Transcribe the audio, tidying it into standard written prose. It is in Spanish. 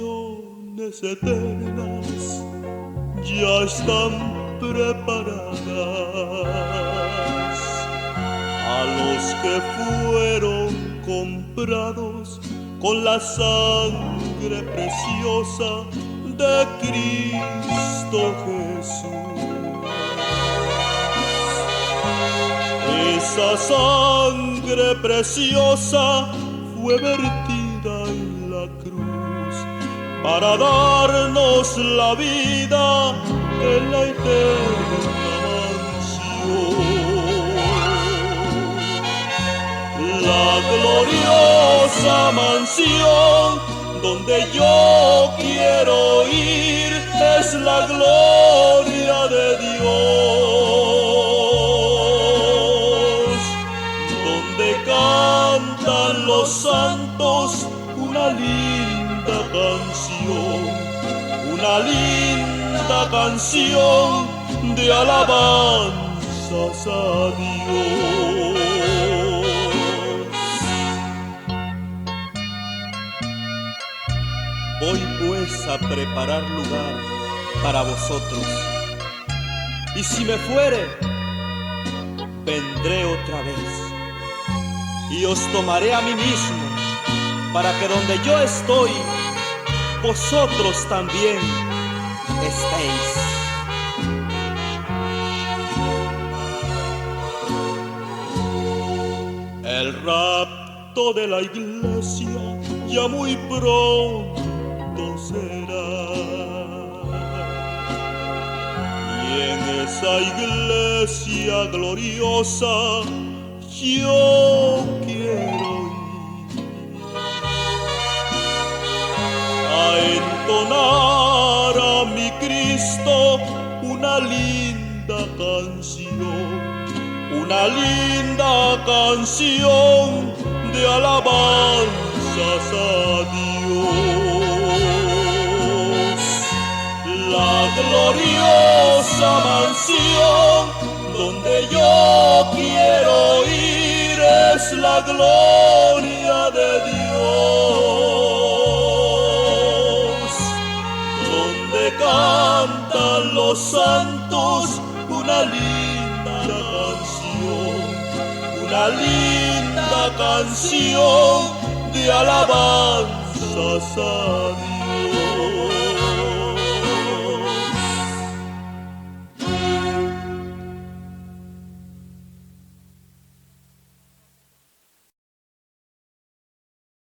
canciones eternas ya están preparadas. A los que fueron comprados con la sangre preciosa de Cristo Jesús. Esa sangre preciosa fue vertida en la cruz para darnos la vida en la eterna mansión. La gloriosa mansión donde yo quiero ir es la gloria de Dios, donde cantan los santos una linda canción de alabanzas a Dios. Voy pues a preparar lugar para vosotros, y si me fuere, vendré otra vez, y os tomaré a mí mismo, para que donde yo estoy, vosotros también estéis. El rapto de la iglesia ya muy pronto será, y en esa iglesia gloriosa yo quiero ir a entonar a mi Cristo una linda canción de alabanzas a Dios. La gloriosa mansión donde yo quiero ir es la gloria de Dios, donde cantan los santos una linda canción de alabanzas a Dios.